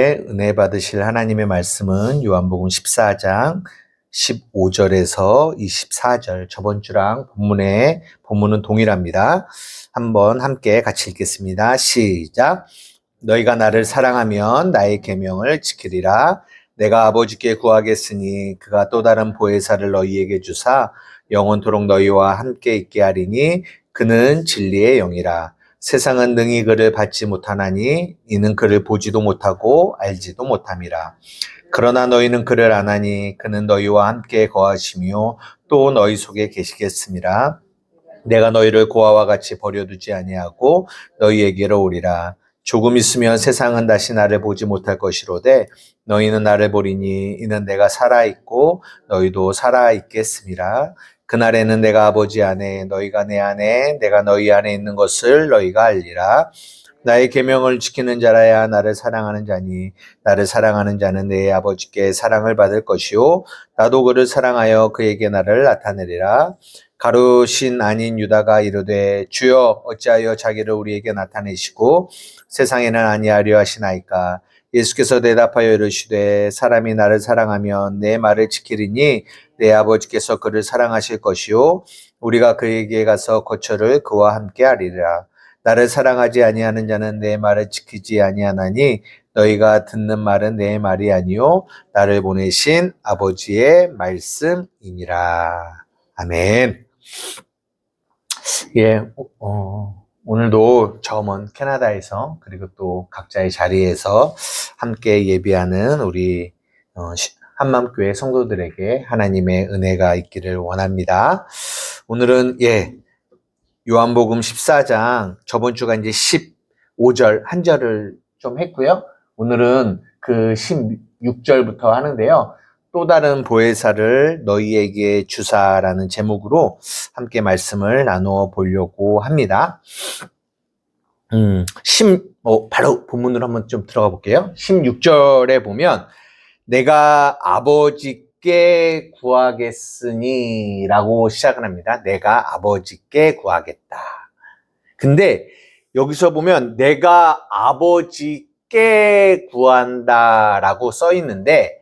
은혜 받으실 하나님의 말씀은 요한복음 14장 15절에서 24절, 저번 주랑 본문은 동일합니다. 한번 함께 같이 읽겠습니다. 시작. 너희가 나를 사랑하면 나의 계명을 지키리라. 내가 아버지께 구하겠으니 그가 또 다른 보혜사를 너희에게 주사 영원토록 너희와 함께 있게 하리니 그는 진리의 영이라. 세상은 능히 그를 받지 못하나니 이는 그를 보지도 못하고 알지도 못함이라. 그러나 너희는 그를 아나니 그는 너희와 함께 거하시며 또 너희 속에 계시겠음이라. 내가 너희를 고아와 같이 버려두지 아니하고 너희에게로 오리라. 조금 있으면 세상은 다시 나를 보지 못할 것이로되 너희는 나를 보리니 이는 내가 살아있고 너희도 살아있겠음이라. 그날에는 내가 아버지 안에 너희가 내 안에 내가 너희 안에 있는 것을 너희가 알리라. 나의 계명을 지키는 자라야 나를 사랑하는 자니 나를 사랑하는 자는 내 아버지께 사랑을 받을 것이요 나도 그를 사랑하여 그에게 나를 나타내리라. 가룟신 아닌 유다가 이르되 주여 어찌하여 자기를 우리에게 나타내시고 세상에는 아니하려 하시나이까. 예수께서 대답하여 이르시되 사람이 나를 사랑하면 내 말을 지키리니 내 아버지께서 그를 사랑하실 것이요 우리가 그에게 가서 거처를 그와 함께 하리라. 나를 사랑하지 아니하는 자는 내 말을 지키지 아니하나니 너희가 듣는 말은 내 말이 아니요 나를 보내신 아버지의 말씀이니라. 아멘. 예, 오늘도 저 먼 캐나다에서 그리고 또 각자의 자리에서 함께 예비하는 우리 한맘교회 성도들에게 하나님의 은혜가 있기를 원합니다. 오늘은 요한복음 14장 저번 주가 이제 15절 한 절을 좀 했고요. 오늘은 그 16절부터 하는데요. 또 다른 보혜사를 너희에게 주사라는 제목으로 함께 말씀을 나누어 보려고 합니다. 바로 본문으로 한번 좀 들어가 볼게요. 16절에 보면 내가 아버지께 구하겠으니 라고 시작을 합니다. 내가 아버지께 구하겠다. 근데 여기서 보면 내가 아버지께 구한다 라고 써 있는데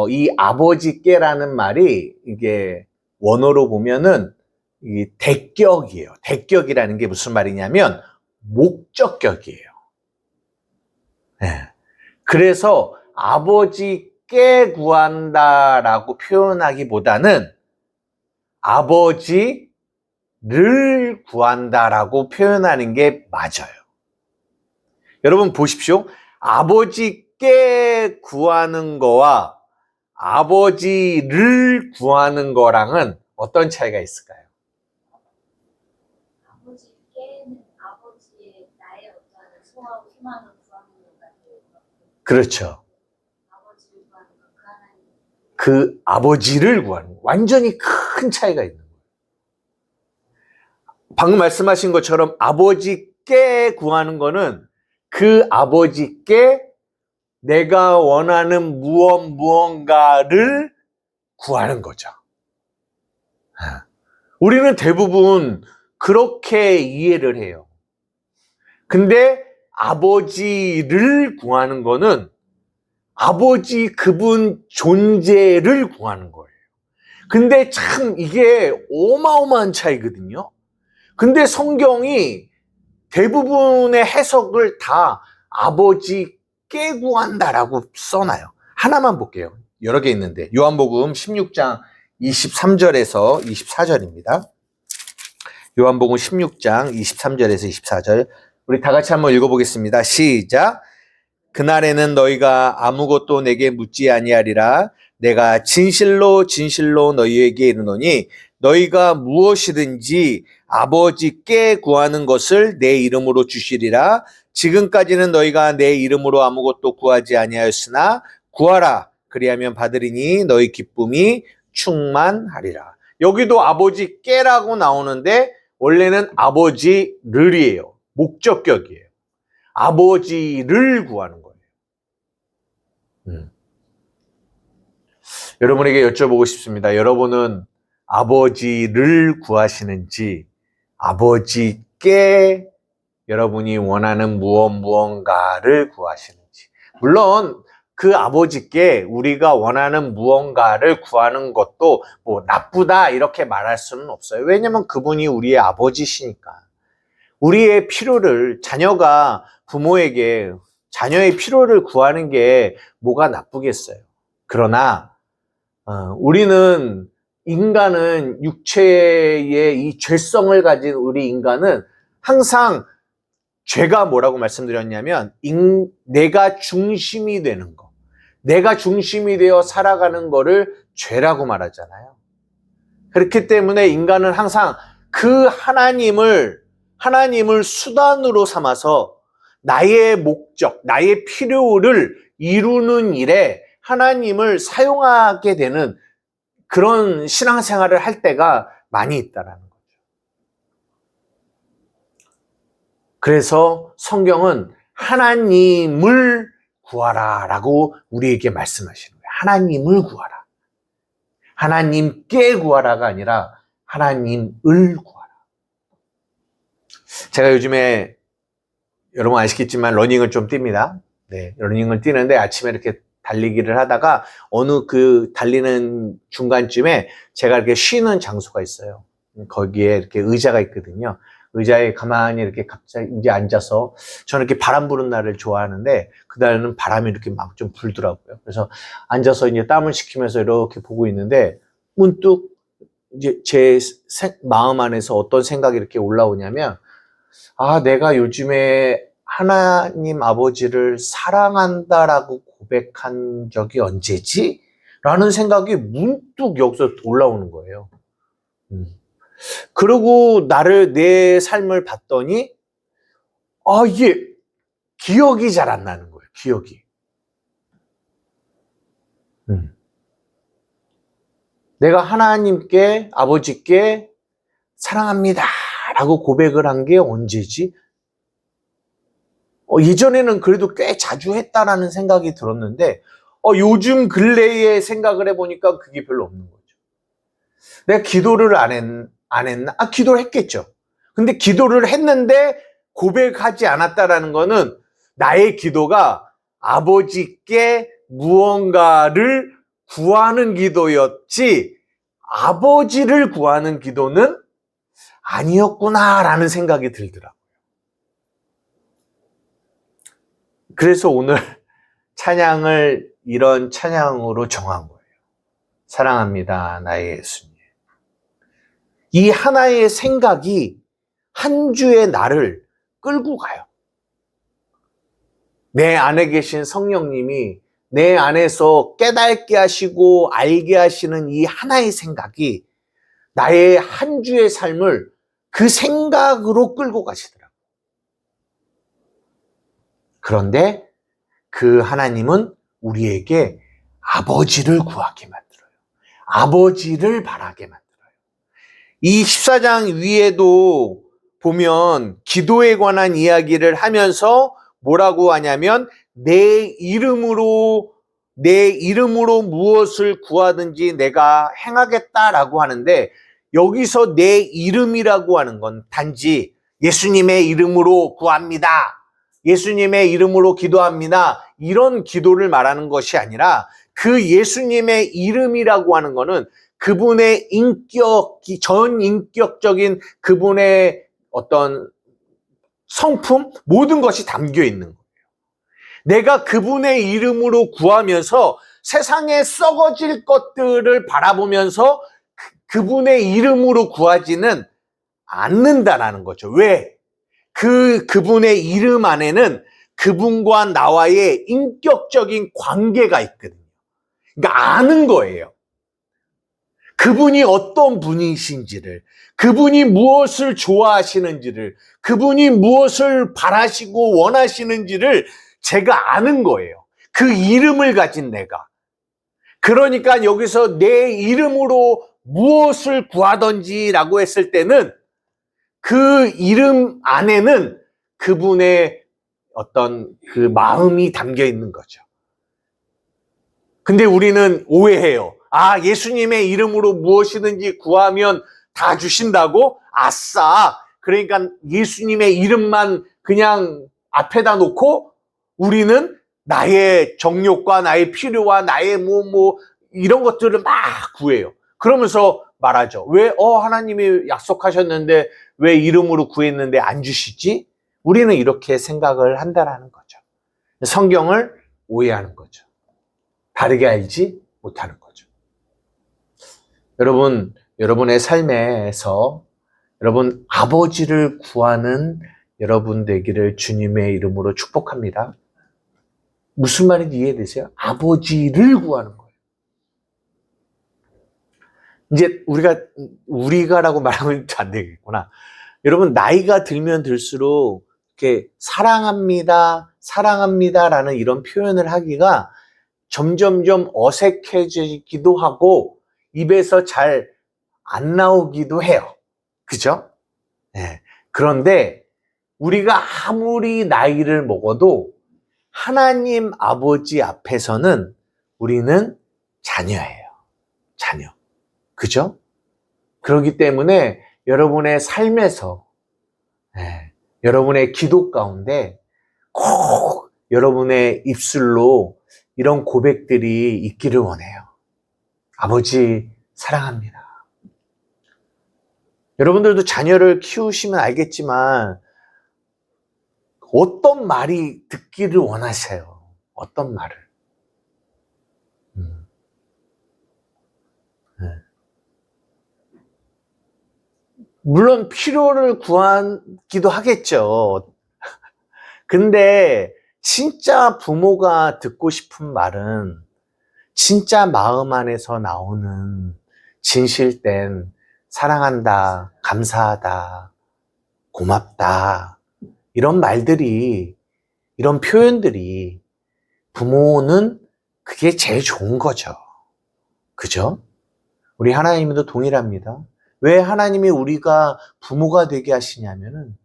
이 아버지께라는 말이 이게 원어로 보면은 이 대격이에요. 대격이라는 게 무슨 말이냐면 목적격이에요. 그래서 아버지께 구한다라고 표현하기보다는 아버지를 구한다라고 표현하는 게 맞아요. 여러분 보십시오. 아버지께 구하는 거와 아버지를 구하는 거랑은 어떤 차이가 있을까요? 아버지께는 아버지의 나의 어떤 소원, 희망을 구하는 것 같아요. 그렇죠. 아버지를 구하는 것, 그 하나님. 그 아버지를 구하는 거. 완전히 큰 차이가 있는 거예요. 방금 말씀하신 것처럼 아버지께 구하는 거는 그 아버지께 내가 원하는 무언가를 구하는 거죠. 우리는 대부분 그렇게 이해를 해요. 근데 아버지를 구하는 거는 아버지 그분 존재를 구하는 거예요. 근데 참 이게 어마어마한 차이거든요. 근데 성경이 대부분의 해석을 다 아버지께 구한다라고 써놔요. 하나만 볼게요. 여러 개 있는데 요한복음 16장 23절에서 24절입니다. 요한복음 16장 23절에서 24절 우리 다 같이 한번 읽어보겠습니다. 시작. 그날에는 너희가 아무것도 내게 묻지 아니하리라. 내가 진실로 진실로 너희에게 이르노니 너희가 무엇이든지 아버지께 구하는 것을 내 이름으로 주시리라. 지금까지는 너희가 내 이름으로 아무것도 구하지 아니하였으나 구하라. 그리하면 받으리니 너희 기쁨이 충만하리라. 여기도 아버지께라고 나오는데 원래는 아버지를이에요. 목적격이에요. 아버지를 구하는 거예요. 여러분에게 여쭤보고 싶습니다. 여러분은 아버지를 구하시는지 아버지께 여러분이 원하는 무언가를 구하시는지 물론 그 아버지께 우리가 원하는 무언가를 구하는 것도 뭐 나쁘다 이렇게 말할 수는 없어요. 왜냐면 그분이 우리의 아버지시니까. 우리의 필요를 자녀가 부모에게 자녀의 필요를 구하는 게 뭐가 나쁘겠어요. 그러나 우리는 인간은 육체의 이 죄성을 가진 우리 인간은 항상 죄가 뭐라고 말씀드렸냐면 내가 중심이 되는 거, 내가 중심이 되어 살아가는 거를 죄라고 말하잖아요. 그렇기 때문에 인간은 항상 그 하나님을 수단으로 삼아서 나의 목적, 나의 필요를 이루는 일에 하나님을 사용하게 되는 그런 신앙생활을 할 때가 많이 있다라는 거죠. 그래서 성경은 하나님을 구하라 라고 우리에게 말씀하시는 거예요. 하나님을 구하라. 하나님께 구하라가 아니라 하나님을 구하라. 제가 요즘에 여러분 아시겠지만 러닝을 좀 뜁니다. 네, 러닝을 뛰는데 아침에 이렇게 달리기를 하다가 어느 그 달리는 중간쯤에 제가 이렇게 쉬는 장소가 있어요. 거기에 이렇게 의자가 있거든요. 의자에 가만히 이렇게 갑자기 이제 앉아서 저는 이렇게 바람 부는 날을 좋아하는데 그날은 바람이 이렇게 막 좀 불더라고요. 그래서 앉아서 이제 땀을 식히면서 이렇게 보고 있는데 문득 이제 제 마음 안에서 어떤 생각이 이렇게 올라오냐면 아, 내가 요즘에 하나님 아버지를 사랑한다라고 고백한 적이 언제지? 라는 생각이 문득 여기서 올라오는 거예요. 그리고 내 삶을 봤더니, 아, 이게 기억이 잘 안 나는 거예요, 기억이. 내가 하나님께, 아버지께 사랑합니다. 라고 고백을 한 게 언제지? 예전에는 그래도 꽤 자주 했다라는 생각이 들었는데, 요즘 근래에 생각을 해보니까 그게 별로 없는 거죠. 내가 기도를 안 했나? 기도를 했겠죠. 근데 기도를 했는데 고백하지 않았다라는 거는 나의 기도가 아버지께 무언가를 구하는 기도였지, 아버지를 구하는 기도는 아니었구나라는 생각이 들더라고요. 그래서 오늘 찬양을 이런 찬양으로 정한 거예요. 사랑합니다, 나의 예수님. 이 하나의 생각이 한 주의 나를 끌고 가요. 내 안에 계신 성령님이 내 안에서 깨닫게 하시고 알게 하시는 이 하나의 생각이 나의 한 주의 삶을 그 생각으로 끌고 가시더라고요. 그런데 그 하나님은 우리에게 아버지를 구하게 만들어요. 아버지를 바라게 만들어요. 이 14장 위에도 보면 기도에 관한 이야기를 하면서 뭐라고 하냐면 내 이름으로 무엇을 구하든지 내가 행하겠다라고 하는데, 여기서 내 이름이라고 하는 건 단지 예수님의 이름으로 구합니다, 예수님의 이름으로 기도합니다, 이런 기도를 말하는 것이 아니라 그 예수님의 이름이라고 하는 거는 그분의 전인격적인 그분의 어떤 성품, 모든 것이 담겨 있는 거예요. 내가 그분의 이름으로 구하면서 세상에 썩어질 것들을 바라보면서 그분의 이름으로 구하지는 않는다라는 거죠. 왜? 그분의 이름 안에는 그분과 나와의 인격적인 관계가 있거든요. 그러니까 아는 거예요. 그분이 어떤 분이신지를, 그분이 무엇을 좋아하시는지를, 그분이 무엇을 바라시고 원하시는지를 제가 아는 거예요. 그 이름을 가진 내가. 그러니까 여기서 내 이름으로 무엇을 구하던지라고 했을 때는 그 이름 안에는 그분의 어떤 그 마음이 담겨 있는 거죠. 근데 우리는 오해해요. 예수님의 이름으로 무엇이든지 구하면 다 주신다고? 아싸! 그러니까 예수님의 이름만 그냥 앞에다 놓고 우리는 나의 정욕과 나의 필요와 나의 이런 것들을 막 구해요. 그러면서 말하죠. 왜, 하나님이 약속하셨는데 왜 이름으로 구했는데 안 주시지? 우리는 이렇게 생각을 한다라는 거죠. 성경을 오해하는 거죠. 다르게 알지 못하는 거죠. 여러분, 여러분의 삶에서 여러분 아버지를 구하는 여러분 되기를 주님의 이름으로 축복합니다. 무슨 말인지 이해되세요? 아버지를 구하는 거예요. 이제 우리가라고 말하면 안 되겠구나. 여러분, 나이가 들면 들수록 이렇게 사랑합니다라는 이런 표현을 하기가 점점점 어색해지기도 하고 입에서 잘 안 나오기도 해요. 그죠? 네. 그런데 우리가 아무리 나이를 먹어도 하나님 아버지 앞에서는 우리는 자녀예요. 자녀. 그죠? 그렇기 때문에 여러분의 삶에서, 여러분의 기도 가운데 꼭 여러분의 입술로 이런 고백들이 있기를 원해요. 아버지, 사랑합니다. 여러분들도 자녀를 키우시면 알겠지만 어떤 말이 듣기를 원하세요? 어떤 말을? 물론 필요를 구하기도 하겠죠. 근데 진짜 부모가 듣고 싶은 말은 진짜 마음 안에서 나오는 진실된 사랑한다, 감사하다, 고맙다 이런 말들이, 이런 표현들이 부모는 그게 제일 좋은 거죠. 그죠? 우리 하나님도 동일합니다. 왜 하나님이 우리가 부모가 되게 하시냐면은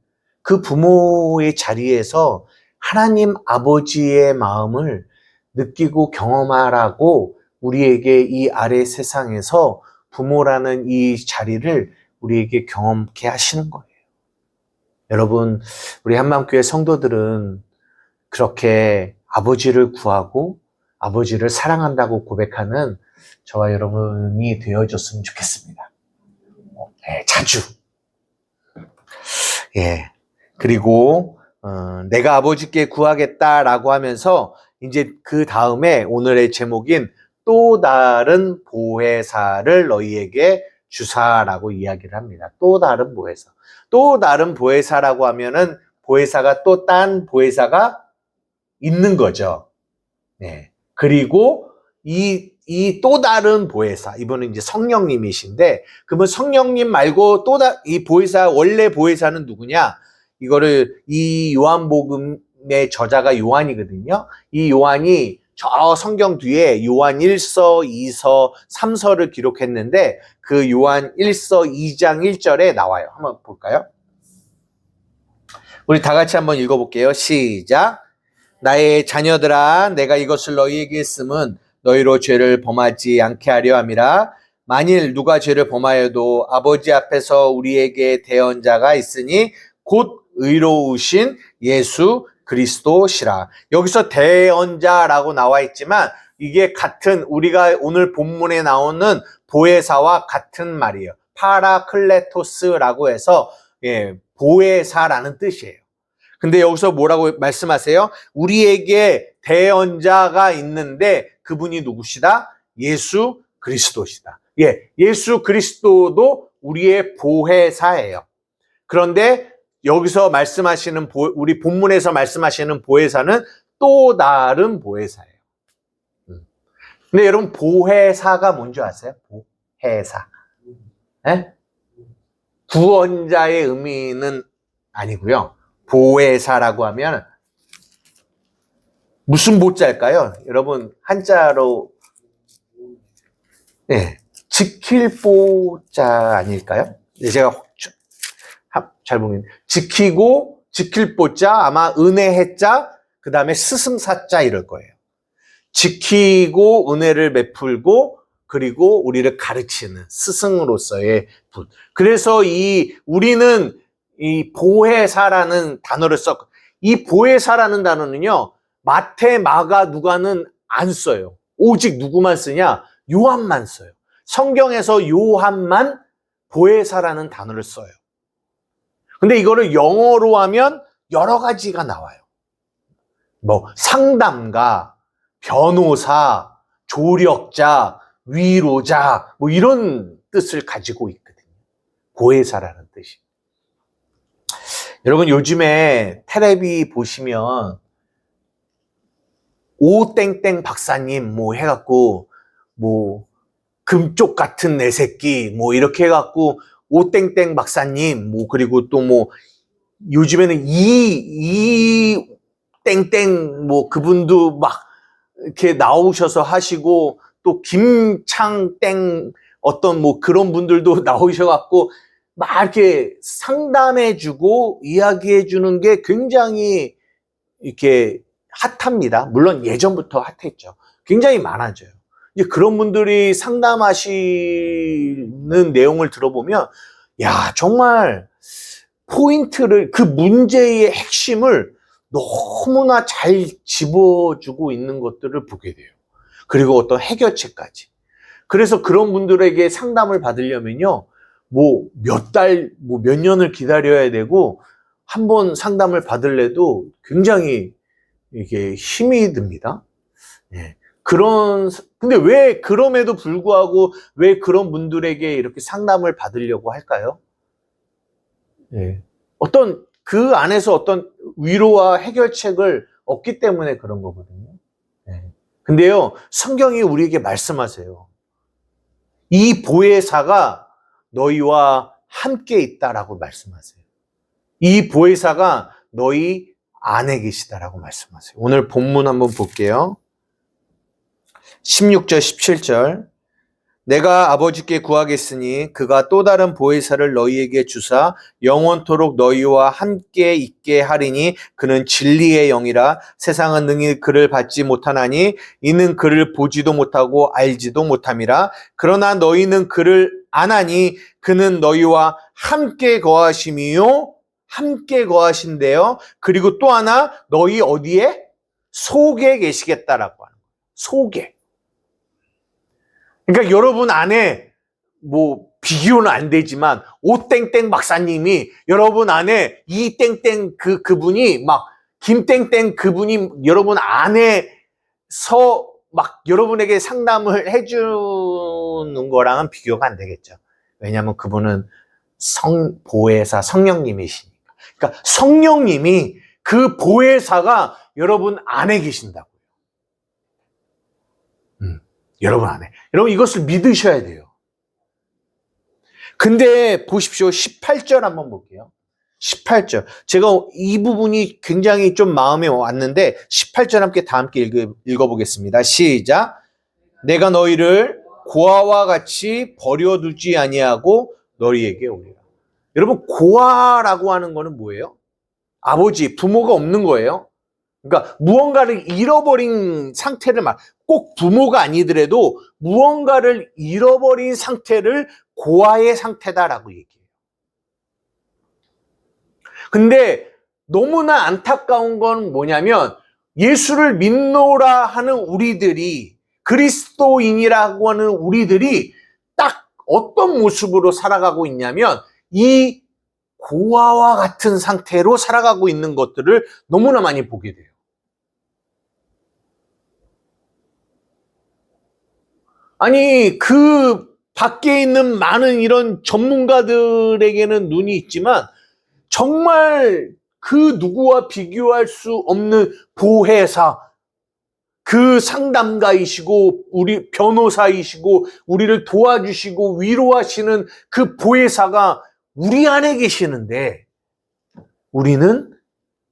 그 부모의 자리에서 하나님 아버지의 마음을 느끼고 경험하라고 우리에게 이 아래 세상에서 부모라는 이 자리를 우리에게 경험케 하시는 거예요. 여러분, 우리 한마음교회 성도들은 그렇게 아버지를 구하고 아버지를 사랑한다고 고백하는 저와 여러분이 되어줬으면 좋겠습니다. 자주. 그리고 내가 아버지께 구하겠다라고 하면서 이제 그 다음에 오늘의 제목인 또 다른 보혜사를 너희에게 주사라고 이야기를 합니다. 또 다른 보혜사. 또 다른 보혜사라고 하면은 보혜사가 또 딴 보혜사가 있는 거죠. 그리고 이 또 다른 보혜사, 이분은 이제 성령님이신데, 그러면 성령님 말고 이 보혜사, 원래 보혜사는 누구냐? 이 요한복음의 저자가 요한이거든요. 이 요한이 저 성경 뒤에 요한 1서, 2서, 3서를 기록했는데, 그 요한 1서 2장 1절에 나와요. 한번 볼까요? 우리 다 같이 한번 읽어볼게요. 시작. 나의 자녀들아, 내가 이것을 너희에게 쓰면 너희로 죄를 범하지 않게 하려 함이라. 만일 누가 죄를 범하여도 아버지 앞에서 우리에게 대언자가 있으니 곧 의로우신 예수 그리스도시라. 여기서 대언자라고 나와 있지만 이게 같은, 우리가 오늘 본문에 나오는 보혜사와 같은 말이에요. 파라클레토스라고 해서 보혜사라는 뜻이에요. 근데 여기서 뭐라고 말씀하세요? 우리에게 대언자가 있는데 그분이 누구시다? 예수 그리스도시다. 예수 그리스도도 우리의 보혜사예요. 그런데 여기서 말씀하시는 우리 본문에서 말씀하시는 보혜사는 또 다른 보혜사예요. 근데 여러분, 보혜사가 뭔지 아세요? 보혜사. 구원자의 의미는 아니고요. 보혜사라고 하면 무슨 보자일까요? 여러분, 한자로 지킬 보자 아닐까요? 제가 잘 보면 지키고 지킬 보자, 아마 은혜해자, 그 다음에 스승사자 이럴 거예요. 지키고 은혜를 베풀고 그리고 우리를 가르치는 스승으로서의 분. 그래서 우리는 이 보혜사라는 단어를 썼고, 이 보혜사라는 단어는요, 마태, 마가, 누가는 안 써요. 오직 누구만 쓰냐? 요한만 써요. 성경에서 요한만 보혜사라는 단어를 써요. 근데 이거를 영어로 하면 여러 가지가 나와요. 뭐 상담가, 변호사, 조력자, 위로자, 뭐 이런 뜻을 가지고 있거든요. 보혜사라는 뜻이. 여러분 요즘에 텔레비 보시면 오땡땡 박사님 뭐 해갖고 뭐 금쪽 같은 내 새끼 뭐 이렇게 해갖고 오땡땡 박사님 뭐 그리고 또 뭐 요즘에는 이 땡땡 뭐 그분도 막 이렇게 나오셔서 하시고 또 김창땡 어떤 뭐 그런 분들도 나오셔갖고 막 이렇게 상담해주고 이야기해주는 게 굉장히 이렇게 핫합니다. 물론 예전부터 핫했죠. 굉장히 많아져요. 이제 그런 분들이 상담하시는 내용을 들어보면 야 정말 포인트를 그 문제의 핵심을 너무나 잘 집어주고 있는 것들을 보게 돼요. 그리고 어떤 해결책까지. 그래서 그런 분들에게 상담을 받으려면요, 뭐 몇 달, 뭐 몇 년을 기다려야 되고 한 번 상담을 받을래도 굉장히 이게 힘이 듭니다. 예. 근데 왜 그럼에도 불구하고 왜 그런 분들에게 이렇게 상담을 받으려고 할까요? 예. 그 안에서 어떤 위로와 해결책을 얻기 때문에 그런 거거든요. 예. 근데요, 성경이 우리에게 말씀하세요. 이 보혜사가 너희와 함께 있다라고 말씀하세요. 이 보혜사가 너희 안에 계시다라고 말씀하세요. 오늘 본문 한번 볼게요. 16절, 17절. 내가 아버지께 구하겠으니 그가 또 다른 보혜사를 너희에게 주사 영원토록 너희와 함께 있게 하리니 그는 진리의 영이라 세상은 능히 그를 받지 못하나니 이는 그를 보지도 못하고 알지도 못함이라. 그러나 너희는 그를 아나니 그는 너희와 함께 거하심이요 함께 거하신대요. 그리고 또 하나 너희 어디에? 속에 계시겠다라고 하는 거예요. 속에. 그러니까 여러분 안에 뭐 비교는 안 되지만 오땡땡 박사님이 여러분 안에 이땡땡 그분이 막 김땡땡 그분이 여러분 안에서 막 여러분에게 상담을 해주는 거랑은 비교가 안 되겠죠. 왜냐하면 그분은 보혜사 성령님이시니까. 그러니까 성령님이 그 보혜사가 여러분 안에 계신다고요. 여러분 안에. 여러분 이것을 믿으셔야 돼요. 근데 보십시오. 18절 한번 볼게요. 18절. 제가 이 부분이 굉장히 좀 마음에 왔는데 18절 다 함께 읽어보겠습니다. 시작. 내가 너희를 고아와 같이 버려두지 아니하고 너희에게 오리라. 여러분 고아라고 하는 거는 뭐예요? 아버지, 부모가 없는 거예요. 그러니까 무언가를 잃어버린 상태를 꼭 부모가 아니더라도 무언가를 잃어버린 상태를 고아의 상태다라고 얘기해요. 근데 너무나 안타까운 건 뭐냐면 예수를 믿노라 하는 우리들이 그리스도인이라고 하는 우리들이 딱 어떤 모습으로 살아가고 있냐면 이 고아와 같은 상태로 살아가고 있는 것들을 너무나 많이 보게 돼요. 아니 그 밖에 있는 많은 이런 전문가들에게는 눈이 있지만 정말 그 누구와 비교할 수 없는 보혜사, 그 상담가이시고 우리 변호사이시고 우리를 도와주시고 위로하시는 그 보혜사가 우리 안에 계시는데 우리는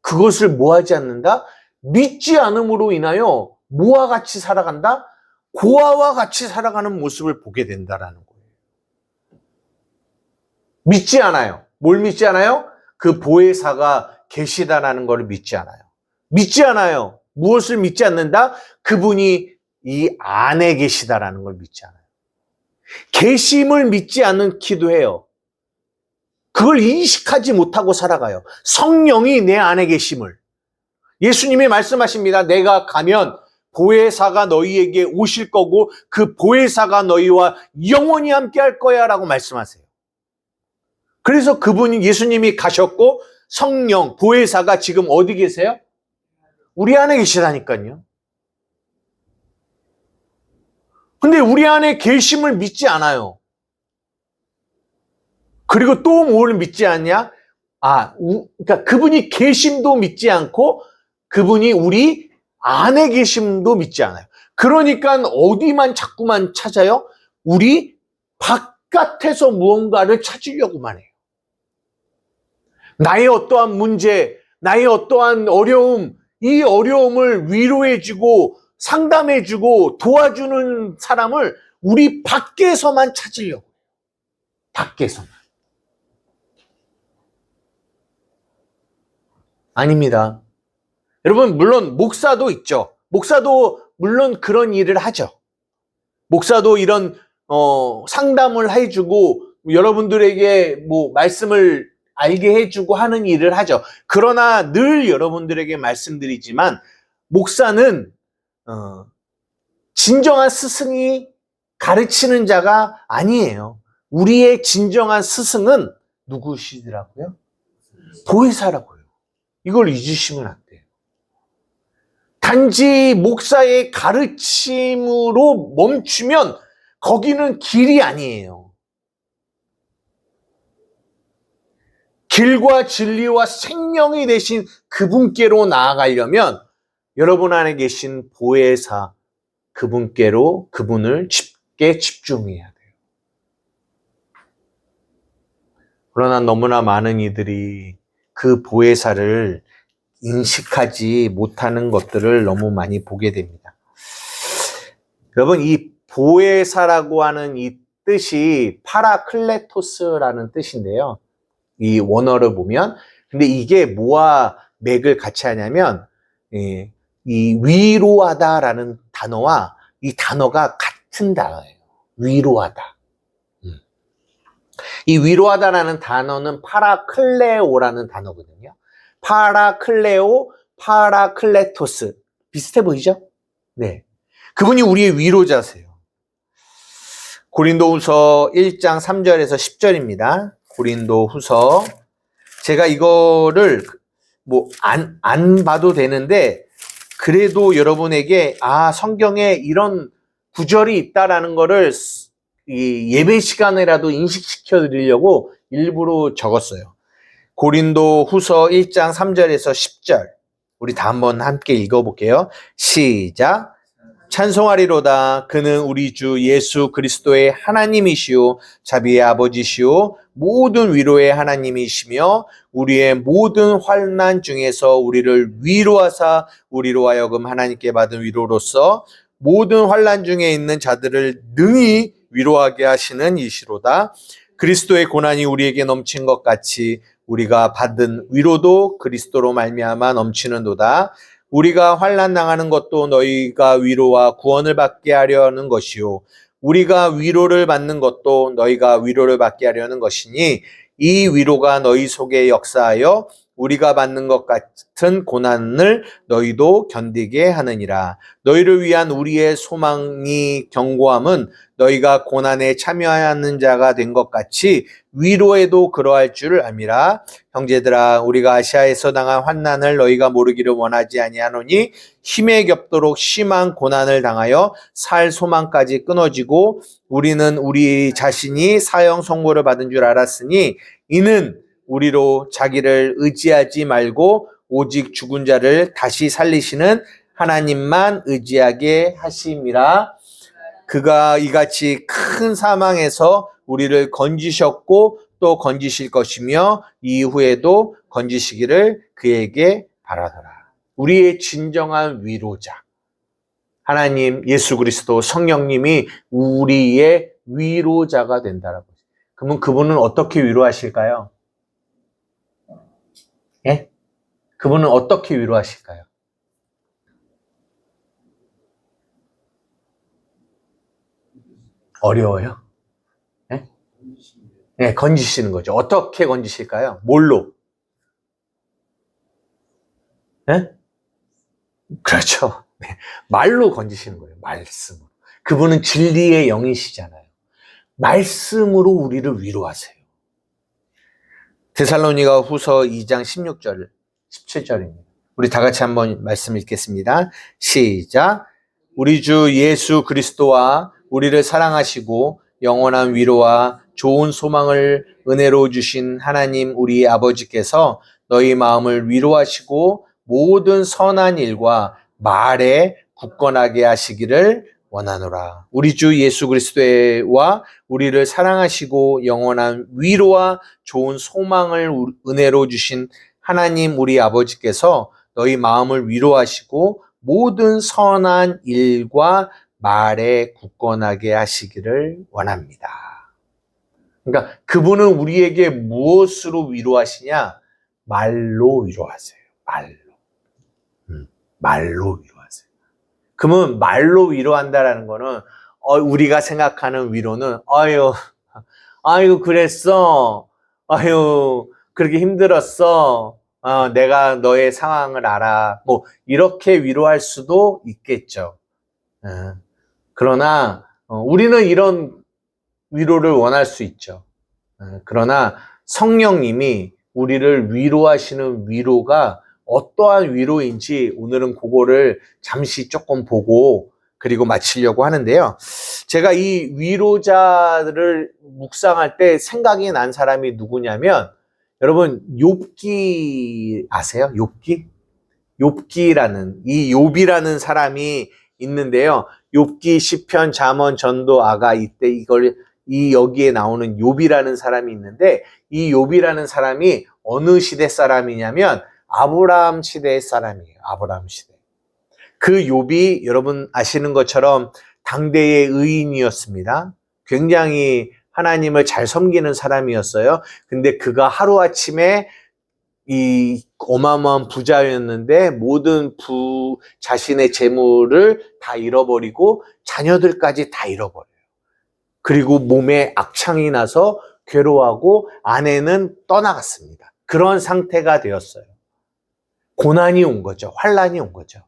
그것을 뭐하지 않는다? 믿지 않음으로 인하여 뭐와 같이 살아간다? 고아와 같이 살아가는 모습을 보게 된다라는 거예요. 믿지 않아요. 뭘 믿지 않아요? 그 보혜사가 계시다라는 것을 믿지 않아요. 믿지 않아요. 무엇을 믿지 않는다? 그분이 이 안에 계시다라는 걸 믿지 않아요. 계심을 믿지 않기도 해요. 그걸 인식하지 못하고 살아가요. 성령이 내 안에 계심을. 예수님이 말씀하십니다. 내가 가면 보혜사가 너희에게 오실 거고 그 보혜사가 너희와 영원히 함께 할 거야 라고 말씀하세요. 그래서 그분이 예수님이 가셨고 성령, 보혜사가 지금 어디 계세요? 우리 안에 계시다니까요. 근데 우리 안에 계심을 믿지 않아요. 그리고 또 뭘 믿지 않냐? 그러니까 그분이 계심도 믿지 않고 그분이 우리 안에 계심도 믿지 않아요. 그러니까 어디만 자꾸만 찾아요? 우리 바깥에서 무언가를 찾으려고만 해요. 나의 어떠한 문제, 나의 어떠한 어려움, 이 어려움을 위로해주고 상담해주고 도와주는 사람을 우리 밖에서만 찾으려고 해요. 밖에서만. 아닙니다. 여러분, 물론 목사도 있죠. 목사도 물론 그런 일을 하죠. 목사도 이런 상담을 해주고 여러분들에게 말씀을 알게 해주고 하는 일을 하죠. 그러나 늘 여러분들에게 말씀드리지만 목사는 진정한 스승이 가르치는 자가 아니에요. 우리의 진정한 스승은 누구시더라고요? 보혜사라고요. 이걸 잊으시면 안 돼요. 단지 목사의 가르침으로 멈추면 거기는 길이 아니에요. 길과 진리와 생명이 되신 그분께로 나아가려면 여러분 안에 계신 보혜사 그분을 깊게 집중해야 돼요. 그러나 너무나 많은 이들이 그 보혜사를 인식하지 못하는 것들을 너무 많이 보게 됩니다. 여러분, 이 보혜사라고 하는 이 뜻이 파라클레토스라는 뜻인데요. 이 원어를 보면, 근데 이게 뭐와 맥을 같이 하냐면, 이 위로하다라는 단어와 이 단어가 같은 단어예요. 위로하다. 이 위로하다라는 단어는 파라클레오라는 단어거든요. 파라클레오, 파라클레토스. 비슷해 보이죠? 네. 그분이 우리의 위로자세요. 고린도후서 1장 3절에서 10절입니다. 고린도후서. 제가 이거를 안 봐도 되는데 그래도 여러분에게 성경에 이런 구절이 있다라는 거를 이 예배 시간에라도 인식시켜 드리려고 일부러 적었어요. 고린도후서 1장 3절에서 10절. 우리 다 한번 함께 읽어볼게요. 시작. 찬송하리로다. 그는 우리 주 예수 그리스도의 하나님이시오 자비의 아버지시오 모든 위로의 하나님이시며 우리의 모든 환난 중에서 우리를 위로하사 우리로 하여금 하나님께 받은 위로로서 모든 환난 중에 있는 자들을 능히 위로하게 하시는 이시로다. 그리스도의 고난이 우리에게 넘친 것 같이 우리가 받은 위로도 그리스도로 말미암아 넘치는도다. 우리가 환난 당하는 것도 너희가 위로와 구원을 받게 하려는 것이요 우리가 위로를 받는 것도 너희가 위로를 받게 하려는 것이니 이 위로가 너희 속에 역사하여 우리가 받는 것 같은 고난을 너희도 견디게 하느니라. 너희를 위한 우리의 소망이 견고함은 너희가 고난에 참여하는 자가 된 것 같이 위로에도 그러할 줄을 알미라. 형제들아 우리가 아시아에서 당한 환난을 너희가 모르기를 원하지 아니하노니 힘에 겹도록 심한 고난을 당하여 살 소망까지 끊어지고 우리는 우리 자신이 사형 선고를 받은 줄 알았으니 이는 우리로 자기를 의지하지 말고 오직 죽은 자를 다시 살리시는 하나님만 의지하게 하심이라. 그가 이같이 큰 사망에서 우리를 건지셨고 또 건지실 것이며 이후에도 건지시기를 그에게 바라더라. 우리의 진정한 위로자 하나님 예수 그리스도 성령님이 우리의 위로자가 된다라고. 그러면 그분은 어떻게 위로하실까요? 예? 그분은 어떻게 위로하실까요? 어려워요? 예? 네, 건지시는 거죠. 어떻게 건지실까요? 뭘로? 예? 그렇죠. 네. 말로 건지시는 거예요. 말씀으로. 그분은 진리의 영이시잖아요. 말씀으로 우리를 위로하세요. 데살로니가 후서 2장 16절, 17절입니다. 우리 다 같이 한번 말씀 읽겠습니다. 시작. 우리 주 예수 그리스도와 우리를 사랑하시고 영원한 위로와 좋은 소망을 은혜로 주신 하나님 우리 아버지께서 너희 마음을 위로하시고 모든 선한 일과 말에 굳건하게 하시기를 원하노라. 우리 주 예수 그리스도와 우리를 사랑하시고 영원한 위로와 좋은 소망을 은혜로 주신 하나님 우리 아버지께서 너희 마음을 위로하시고 모든 선한 일과 말에 굳건하게 하시기를 원합니다. 그러니까 그분은 우리에게 무엇으로 위로하시냐? 말로 위로하세요. 말로. 말로 위로하세요. 그러면 말로 위로한다라는 거는 우리가 생각하는 위로는 아유 그랬어. 아유 그렇게 힘들었어. 내가 너의 상황을 알아. 뭐 이렇게 위로할 수도 있겠죠. 그러나 우리는 이런 위로를 원할 수 있죠. 그러나 성령님이 우리를 위로하시는 위로가 어떠한 위로인지 오늘은 그거를 잠시 조금 보고 그리고 마치려고 하는데요. 제가 이 위로자를 묵상할 때 생각이 난 사람이 누구냐면 여러분 욥기 아세요? 욥기? 욥기라는 이 욥이라는 사람이 있는데요. 욥기, 시편, 잠언, 전도, 아가 이때 여기에 나오는 욥이라는 사람이 있는데 이 욥이라는 사람이 어느 시대 사람이냐면 아브라함 시대의 사람이에요. 아브라함 시대. 그 욥이 여러분 아시는 것처럼 당대의 의인이었습니다. 굉장히 하나님을 잘 섬기는 사람이었어요. 근데 그가 하루아침에 이 어마어마한 부자였는데 모든 자신의 재물을 다 잃어버리고 자녀들까지 다 잃어버려요. 그리고 몸에 악창이 나서 괴로워하고 아내는 떠나갔습니다. 그런 상태가 되었어요. 고난이 온 거죠. 환난이 온 거죠.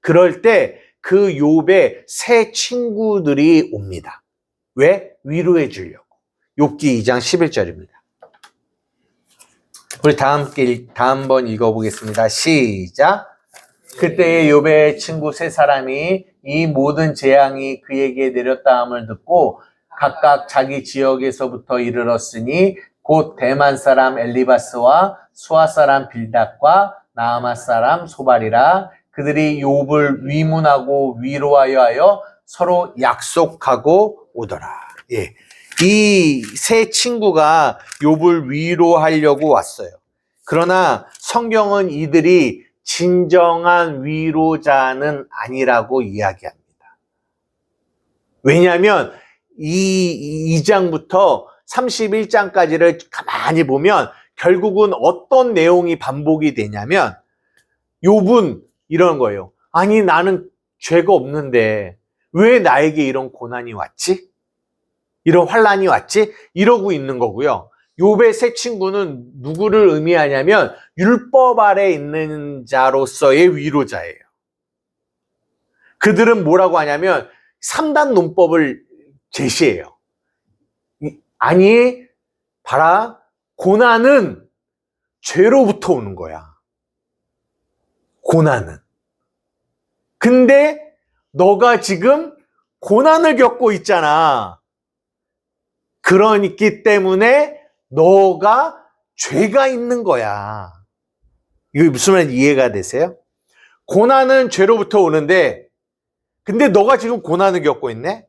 그럴 때 그 욥의 세 친구들이 옵니다. 왜? 위로해 주려고. 욥기 2장 11절입니다. 우리 다음 번 읽어보겠습니다. 시작. 그때의 욥의 친구 세 사람이 이 모든 재앙이 그에게 내렸다함을 듣고 각각 자기 지역에서부터 이르렀으니 곧 대만 사람 엘리바스와 수아 사람 빌닷과 나아마 사람 소발이라. 그들이 욥을 위문하고 위로하여 하여 서로 약속하고 오더라. 예. 이 세 친구가 욥을 위로하려고 왔어요. 그러나 성경은 이들이 진정한 위로자는 아니라고 이야기합니다. 왜냐하면 이 2장부터 31장까지를 가만히 보면 결국은 어떤 내용이 반복이 되냐면 욥은 이런 거예요. 아니 나는 죄가 없는데 왜 나에게 이런 고난이 왔지? 이런 환난이 왔지? 이러고 있는 거고요. 욥의 세 친구는 누구를 의미하냐면 율법 아래 있는 자로서의 위로자예요. 그들은 뭐라고 하냐면 3단 논법을 제시해요. 아니, 봐라. 고난은 죄로부터 오는 거야. 고난은. 근데 너가 지금 고난을 겪고 있잖아. 그러기 때문에 너가 죄가 있는 거야. 이거 무슨 말인지 이해가 되세요? 고난은 죄로부터 오는데 근데 너가 지금 고난을 겪고 있네?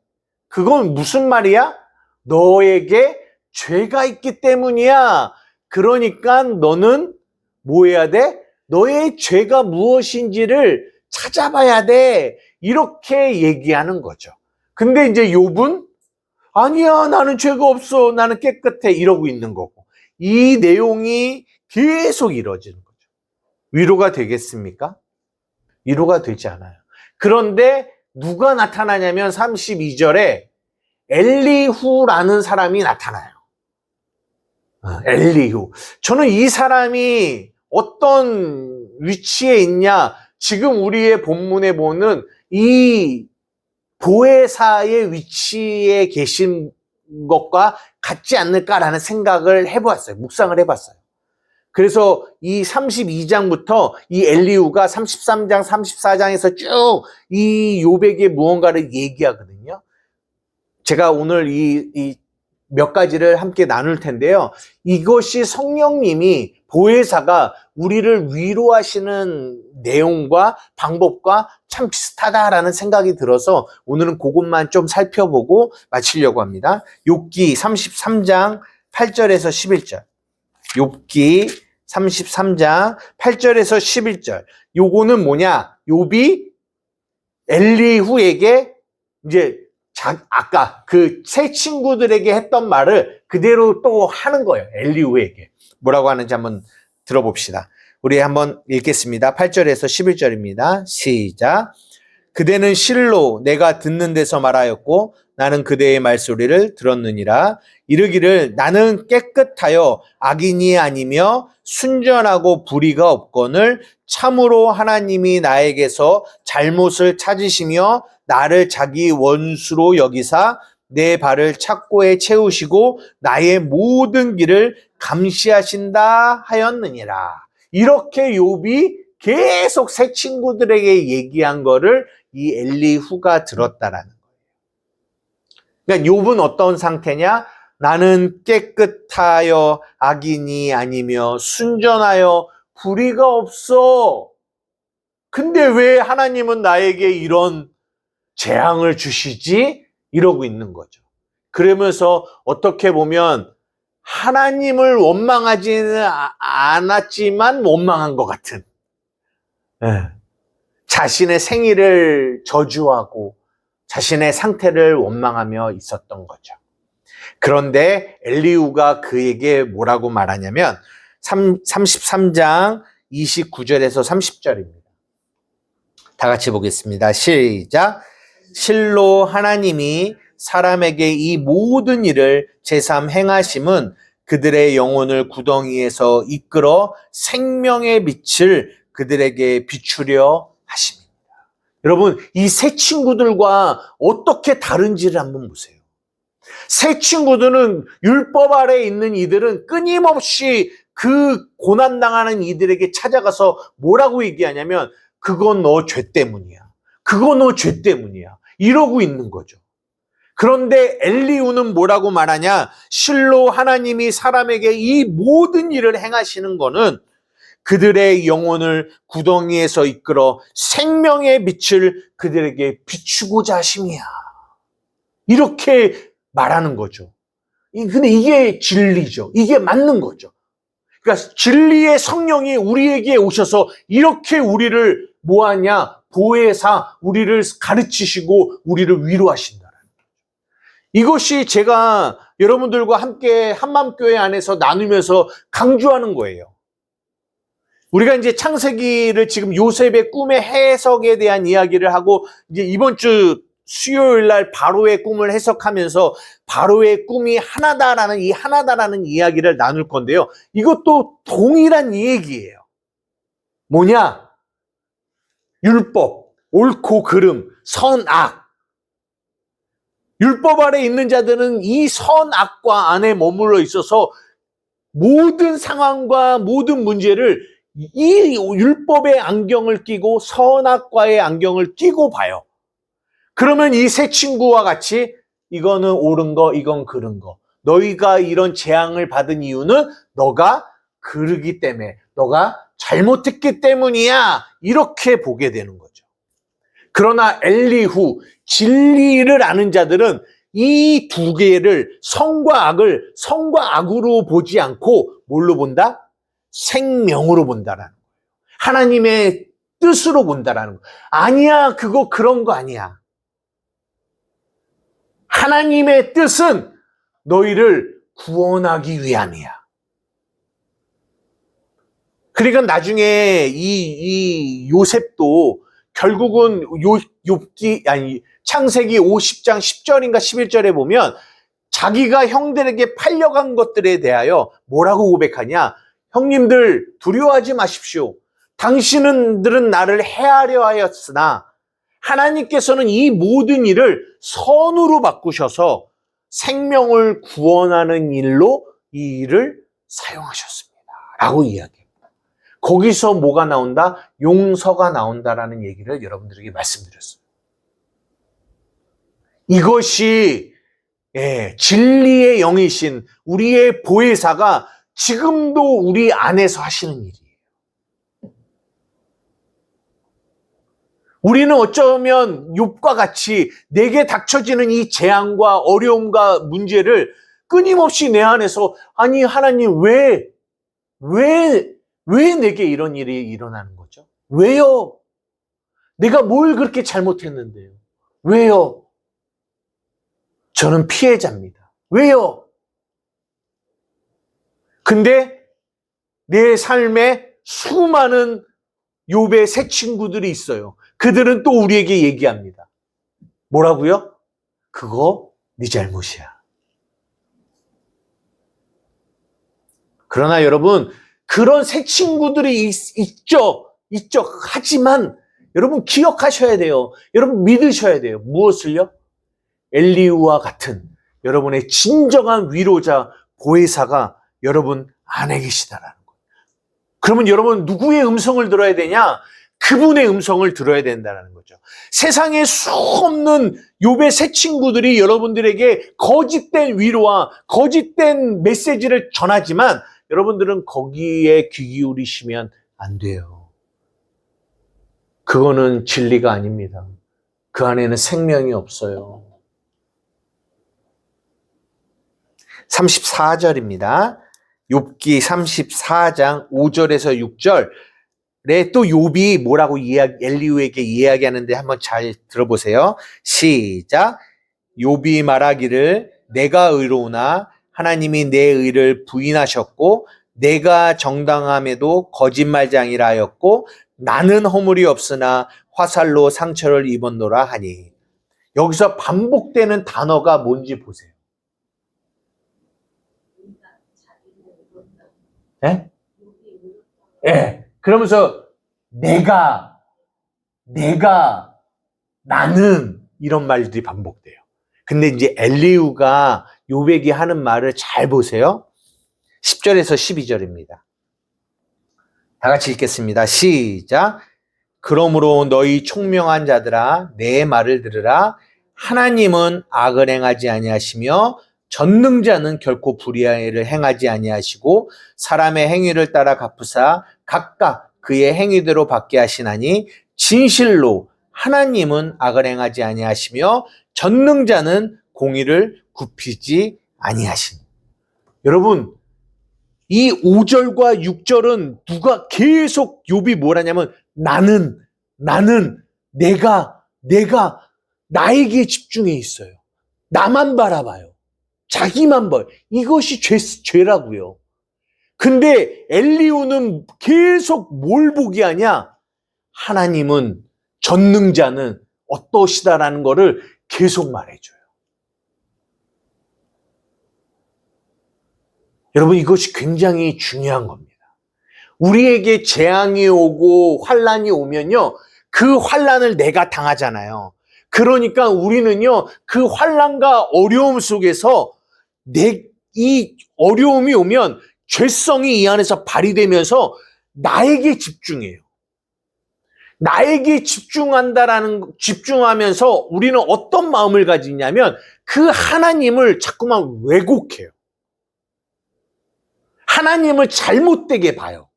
그건 무슨 말이야? 너에게 죄가 있기 때문이야. 그러니까 너는 뭐 해야 돼? 너의 죄가 무엇인지를 찾아봐야 돼. 이렇게 얘기하는 거죠. 근데 이제 욥은 아니야, 나는 죄가 없어. 나는 깨끗해. 이러고 있는 거고. 이 내용이 계속 이루어지는 거죠. 위로가 되겠습니까? 위로가 되지 않아요. 그런데 누가 나타나냐면 32절에 엘리후라는 사람이 나타나요. 엘리후. 저는 이 사람이 어떤 위치에 있냐, 지금 우리의 본문에 보는 이 보혜사의 위치에 계신 것과 같지 않을까라는 생각을 해보았어요. 묵상을 해봤어요. 그래서 이 32장부터 이 엘리후가 33장, 34장에서 쭉 이 욥에게 무언가를 얘기하거든요. 제가 오늘 이 몇 가지를 함께 나눌 텐데요. 이것이 성령님이 보혜사가 우리를 위로하시는 내용과 방법과 참 비슷하다라는 생각이 들어서 오늘은 그것만 좀 살펴보고 마치려고 합니다. 욥기 33장 8절에서 11절. 욥기 33장 8절에서 11절. 요거는 뭐냐? 욥이 엘리후에게 이제 아까 그 새 친구들에게 했던 말을 그대로 또 하는 거예요. 엘리후에게. 뭐라고 하는지 한번 들어봅시다. 우리 한번 읽겠습니다. 8절에서 11절입니다. 시작. 그대는 실로 내가 듣는 데서 말하였고 나는 그대의 말소리를 들었느니라. 이르기를 나는 깨끗하여 악인이 아니며 순전하고 불의가 없거늘 참으로 하나님이 나에게서 잘못을 찾으시며 나를 자기 원수로 여기사 내 발을 착고에 채우시고 나의 모든 길을 감시하신다 하였느니라. 이렇게 욥이 계속 새 친구들에게 얘기한 거를 이 엘리후가 들었다라는 거예요. 그러니까 욥은 어떤 상태냐? 나는 깨끗하여 악인이 아니며 순전하여 불의가 없어. 근데 왜 하나님은 나에게 이런 재앙을 주시지? 이러고 있는 거죠. 그러면서 어떻게 보면 하나님을 원망하지는 않았지만 원망한 것 같은, 자신의 생일을 저주하고 자신의 상태를 원망하며 있었던 거죠. 그런데 엘리후가 그에게 뭐라고 말하냐면 33장 29절에서 30절입니다. 다 같이 보겠습니다. 시작. 실로 하나님이 사람에게 이 모든 일을 제삼 행하심은 그들의 영혼을 구덩이에서 이끌어 생명의 빛을 그들에게 비추려 하십니다. 여러분, 이 새 친구들과 어떻게 다른지를 한번 보세요. 새 친구들은 율법 아래에 있는 이들은 끊임없이 그 고난당하는 이들에게 찾아가서 뭐라고 얘기하냐면 그건 너 죄 때문이야. 그거 너 죄 때문이야. 이러고 있는 거죠. 그런데 엘리후는 뭐라고 말하냐? 실로 하나님이 사람에게 이 모든 일을 행하시는 거는 그들의 영혼을 구덩이에서 이끌어 생명의 빛을 그들에게 비추고자 하심이야. 이렇게 말하는 거죠. 근데 이게 진리죠. 이게 맞는 거죠. 그러니까 진리의 성령이 우리에게 오셔서 이렇게 우리를 뭐하냐? 보혜사, 우리를 가르치시고 우리를 위로하신다는 거죠. 이것이 제가 여러분들과 함께 한맘교회 안에서 나누면서 강조하는 거예요. 우리가 이제 창세기를 지금 요셉의 꿈의 해석에 대한 이야기를 하고 이제 이번 주 수요일 날 바로의 꿈을 해석하면서 바로의 꿈이 하나다라는 이 하나다라는 이야기를 나눌 건데요. 이것도 동일한 얘기예요. 뭐냐? 율법, 옳고 그름, 선악. 율법 아래 있는 자들은 이 선악과 안에 머물러 있어서 모든 상황과 모든 문제를 이 율법의 안경을 끼고 선악과의 안경을 끼고 봐요. 그러면 이 새 친구와 같이 이거는 옳은 거, 이건 그른 거. 너희가 이런 재앙을 받은 이유는 너가 그르기 때문에, 너가 잘못했기 때문이야. 이렇게 보게 되는 거죠. 그러나 엘리후, 진리를 아는 자들은 이 두 개를 성과 악으로 보지 않고 뭘로 본다? 생명으로 본다라는 거예요. 하나님의 뜻으로 본다라는 거예요. 아니야, 그거 그런 거 아니야. 하나님의 뜻은 너희를 구원하기 위함이야. 그러니까 나중에 이 요셉도 결국은 창세기 50장 10절인가 11절에 보면 자기가 형들에게 팔려간 것들에 대하여 뭐라고 고백하냐? 형님들 두려워하지 마십시오. 당신들은 나를 해하려 하였으나 하나님께서는 이 모든 일을 선으로 바꾸셔서 생명을 구원하는 일로 이 일을 사용하셨습니다. 라고 이야기합니다. 거기서 뭐가 나온다? 용서가 나온다라는 얘기를 여러분들에게 말씀드렸어요. 이것이 진리의 영이신 우리의 보혜사가 지금도 우리 안에서 하시는 일이에요. 우리는 어쩌면 욥과 같이 내게 닥쳐지는 이 재앙과 어려움과 문제를 끊임없이 내 안에서 아니 하나님 왜 내게 이런 일이 일어나는 거죠? 왜요? 내가 뭘 그렇게 잘못했는데요? 왜요? 저는 피해자입니다. 왜요? 근데 내 삶에 수많은 욥의 새 친구들이 있어요. 그들은 또 우리에게 얘기합니다. 뭐라고요? 그거 네 잘못이야. 그러나 여러분, 그런 새 친구들이 있죠. 하지만 여러분 기억하셔야 돼요. 여러분 믿으셔야 돼요. 무엇을요? 엘리후와 같은 여러분의 진정한 위로자, 보혜사가 여러분 안에 계시다라는 거예요. 그러면 여러분 누구의 음성을 들어야 되냐? 그분의 음성을 들어야 된다는 거죠. 세상에 수없는 욥의 새 친구들이 여러분들에게 거짓된 위로와 거짓된 메시지를 전하지만 여러분들은 거기에 귀 기울이시면 안 돼요. 그거는 진리가 아닙니다. 그 안에는 생명이 없어요. 34절입니다. 욥기 34장 5절에서 6절에 또 욥이 뭐라고 엘리후에게 이야기하는데 한번 잘 들어보세요. 시작. 욥이 말하기를 내가 의로우나 하나님이 내 의를 부인하셨고 내가 정당함에도 거짓말장이라 하였고 나는 허물이 없으나 화살로 상처를 입었노라 하니. 여기서 반복되는 단어가 뭔지 보세요. 예? 예. 그러면서 내가, 나는 이런 말들이 반복돼요. 근데 이제 엘리후가 욥에게 하는 말을 잘 보세요. 10절에서 12절입니다. 다 같이 읽겠습니다. 시작. 그러므로 너희 총명한 자들아 내 말을 들으라. 하나님은 악을 행하지 아니하시며 전능자는 결코 불의를 행하지 아니하시고 사람의 행위를 따라 갚으사 각각 그의 행위대로 받게 하시나니 진실로 하나님은 악을 행하지 아니하시며 전능자는 공의를 굽히지 아니하시니. 여러분 이 5절과 6절은 누가 계속 욥이 뭐라냐면 나는 내가 나에게 집중해 있어요. 나만 바라봐요. 자기만 봐요. 이것이 죄라고요. 근데 엘리후는 계속 뭘 보게 하냐? 하나님은 전능자는 어떠시다라는 거를 계속 말해줘요. 여러분 이것이 굉장히 중요한 겁니다. 우리에게 재앙이 오고 환란이 오면요. 그 환란을 내가 당하잖아요. 그러니까 우리는요. 그 환란과 어려움 속에서 이 어려움이 오면 죄성이 이 안에서 발휘되면서 나에게 집중해요. 나에게 집중하면서 우리는 어떤 마음을 가지냐면 그 하나님을 자꾸만 왜곡해요. 하나님을 잘못되게 봐요.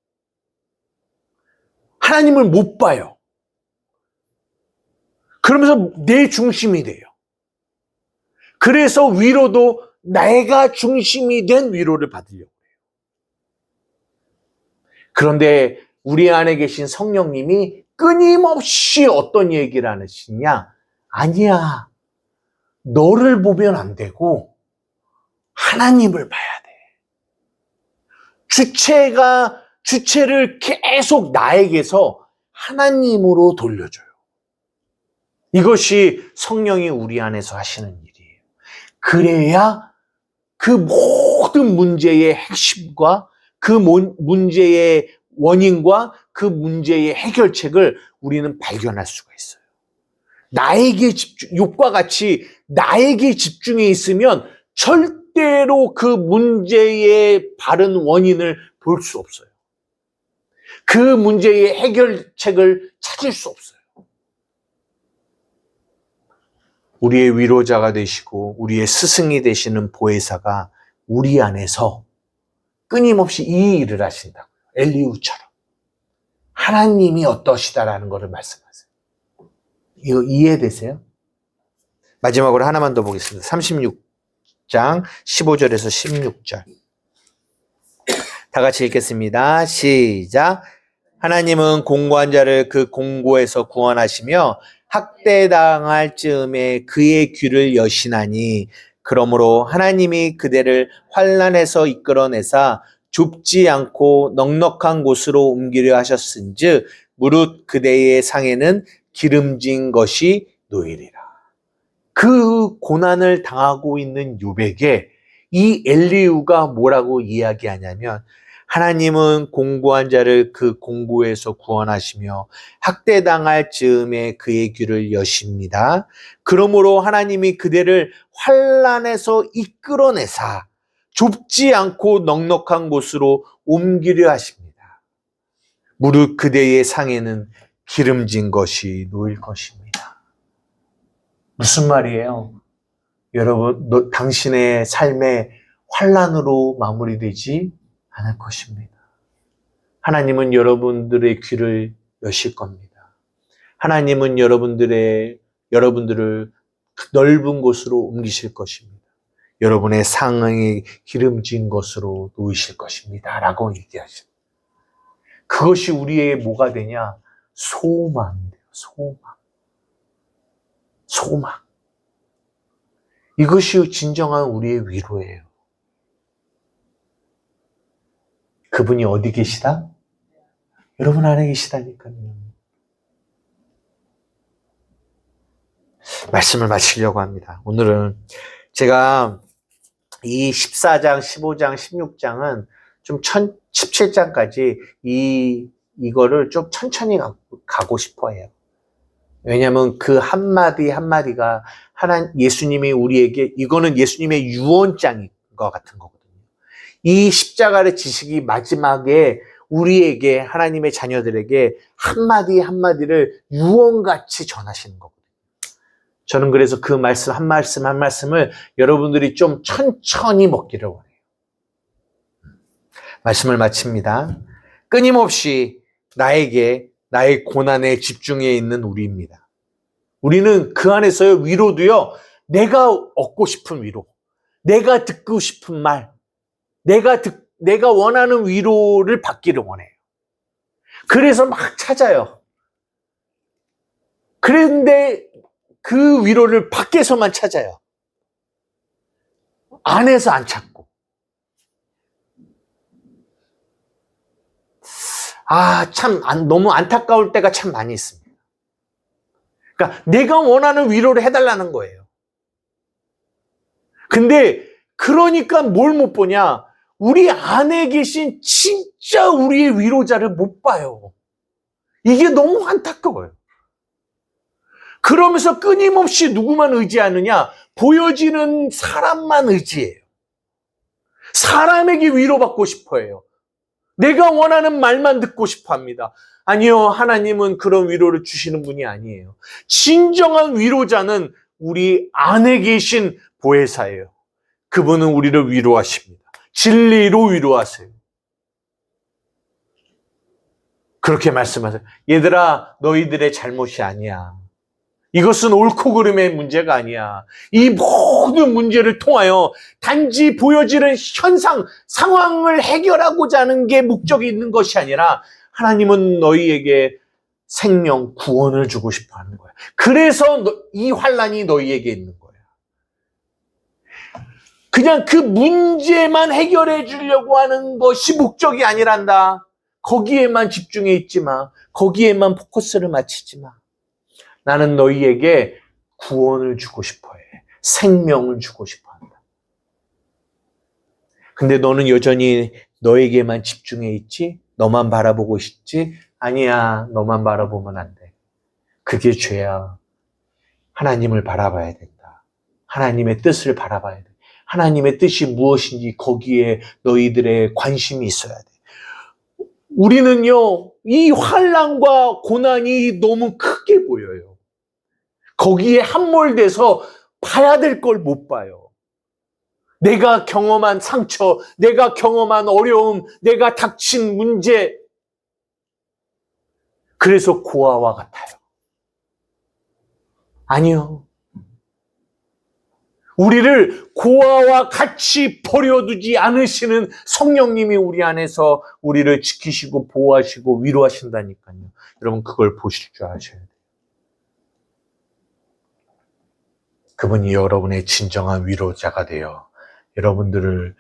하나님을 못 봐요. 그러면서 내 중심이 돼요. 그래서 위로도 내가 중심이 된 위로를 받으려고 해요. 그런데 우리 안에 계신 성령님이 끊임없이 어떤 얘기를 하시냐? 아니야. 너를 보면 안 되고 하나님을 봐야 돼. 주체를 계속 나에게서 하나님으로 돌려줘요. 이것이 성령이 우리 안에서 하시는 일이에요. 그래야 그 모든 문제의 핵심과 그 문제의 원인과 그 문제의 해결책을 우리는 발견할 수가 있어요. 나에게 욥과 같이 나에게 집중해 있으면 절대로 그 문제의 바른 원인을 볼 수 없어요. 그 문제의 해결책을 찾을 수 없어요. 우리의 위로자가 되시고 우리의 스승이 되시는 보혜사가 우리 안에서 끊임없이 이 일을 하신다고요. 엘리후처럼. 하나님이 어떠시다라는 것을 말씀하세요. 이거 이해되세요? 마지막으로 하나만 더 보겠습니다. 36장 15절에서 16절. 다 같이 읽겠습니다. 시작. 하나님은 공고한 자를 그 공고에서 구원하시며 학대당할 즈음에 그의 귀를 여시나니 그러므로 하나님이 그대를 환난에서 이끌어내사 좁지 않고 넉넉한 곳으로 옮기려 하셨은즉 무릇 그대의 상에는 기름진 것이 놓이리라. 그 고난을 당하고 있는 욥에게 이 엘리후가 뭐라고 이야기하냐면 하나님은 공고한 자를 그 공고에서 구원하시며 학대당할 즈음에 그의 귀를 여십니다. 그러므로 하나님이 그대를 환난에서 이끌어내사 좁지 않고 넉넉한 곳으로 옮기려 하십니다. 무릇 그대의 상에는 기름진 것이 놓일 것입니다. 무슨 말이에요? 여러분, 당신의 삶의 환난으로 마무리되지 않을 것입니다. 하나님은 여러분들의 귀를 여실 겁니다. 하나님은 여러분들을 넓은 곳으로 옮기실 것입니다. 여러분의 상황이 기름진 것으로 놓이실 것입니다. 라고 얘기하십니다. 그것이 우리의 뭐가 되냐? 소망이 돼요. 소망. 이것이 진정한 우리의 위로예요. 그분이 어디 계시다? 여러분 안에 계시다니까요. 말씀을 마치려고 합니다. 오늘은 제가 이 14장, 15장, 16장은 좀 17장까지 이거를 좀 천천히 가고 싶어 해요. 왜냐하면 그 한마디 한마디가 예수님이 우리에게, 이거는 예수님의 유언장인 것 같은 거거든요. 이 십자가의 지식이 마지막에 우리에게, 하나님의 자녀들에게 한마디 한마디를 유언같이 전하시는 거거든요. 저는 그래서 그 말씀 한 말씀을 여러분들이 좀 천천히 먹기를 원해요. 말씀을 마칩니다. 끊임없이 나의 고난에 집중해 있는 우리입니다. 우리는 그 안에서요, 위로도요, 내가 얻고 싶은 위로, 내가 듣고 싶은 말, 내가 원하는 위로를 받기를 원해요. 그래서 막 찾아요. 그런데 그 위로를 밖에서만 찾아요. 안에서 안 찾고. 참 너무 안타까울 때가 참 많이 있습니다. 그러니까 내가 원하는 위로를 해달라는 거예요. 근데 그러니까 뭘 못 보냐? 우리 안에 계신 진짜 우리의 위로자를 못 봐요. 이게 너무 안타까워요. 그러면서 끊임없이 누구만 의지하느냐? 보여지는 사람만 의지해요. 사람에게 위로받고 싶어 해요. 내가 원하는 말만 듣고 싶어 합니다. 아니요, 하나님은 그런 위로를 주시는 분이 아니에요. 진정한 위로자는 우리 안에 계신 보혜사예요. 그분은 우리를 위로하십니다. 진리로 위로하세요. 그렇게 말씀하세요. 얘들아, 너희들의 잘못이 아니야. 이것은 옳고 그름의 문제가 아니야. 이 모든 문제를 통하여 단지 보여지는 현상, 상황을 해결하고자 하는 게 목적이 있는 것이 아니라 하나님은 너희에게 생명, 구원을 주고 싶어 하는 거야. 그래서 이 환난이 너희에게 있는 거야. 그냥 그 문제만 해결해 주려고 하는 것이 목적이 아니란다. 거기에만 집중해 있지 마. 거기에만 포커스를 맞추지 마. 나는 너희에게 구원을 주고 싶어 해. 생명을 주고 싶어 한다. 근데 너는 여전히 너에게만 집중해 있지? 너만 바라보고 싶지? 아니야, 너만 바라보면 안 돼. 그게 죄야. 하나님을 바라봐야 된다. 하나님의 뜻을 바라봐야 돼. 하나님의 뜻이 무엇인지 거기에 너희들의 관심이 있어야 돼. 우리는요, 이 환난과 고난이 너무 크게 보여요. 거기에 함몰돼서 봐야 될 걸 못 봐요. 내가 경험한 상처, 내가 경험한 어려움, 내가 닥친 문제. 그래서 고아와 같아요. 아니요. 우리를 고아와 같이 버려두지 않으시는 성령님이 우리 안에서 우리를 지키시고 보호하시고 위로하신다니까요. 여러분 그걸 보실 줄 아셔야 돼요. 그분이 여러분의 진정한 위로자가 되어 여러분들을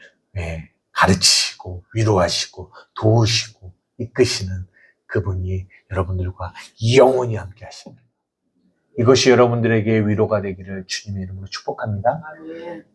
가르치시고 위로하시고 도우시고 이끄시는 그분이 여러분들과 영원히 함께 하십니다. 이것이 여러분들에게 위로가 되기를 주님의 이름으로 축복합니다. 아멘.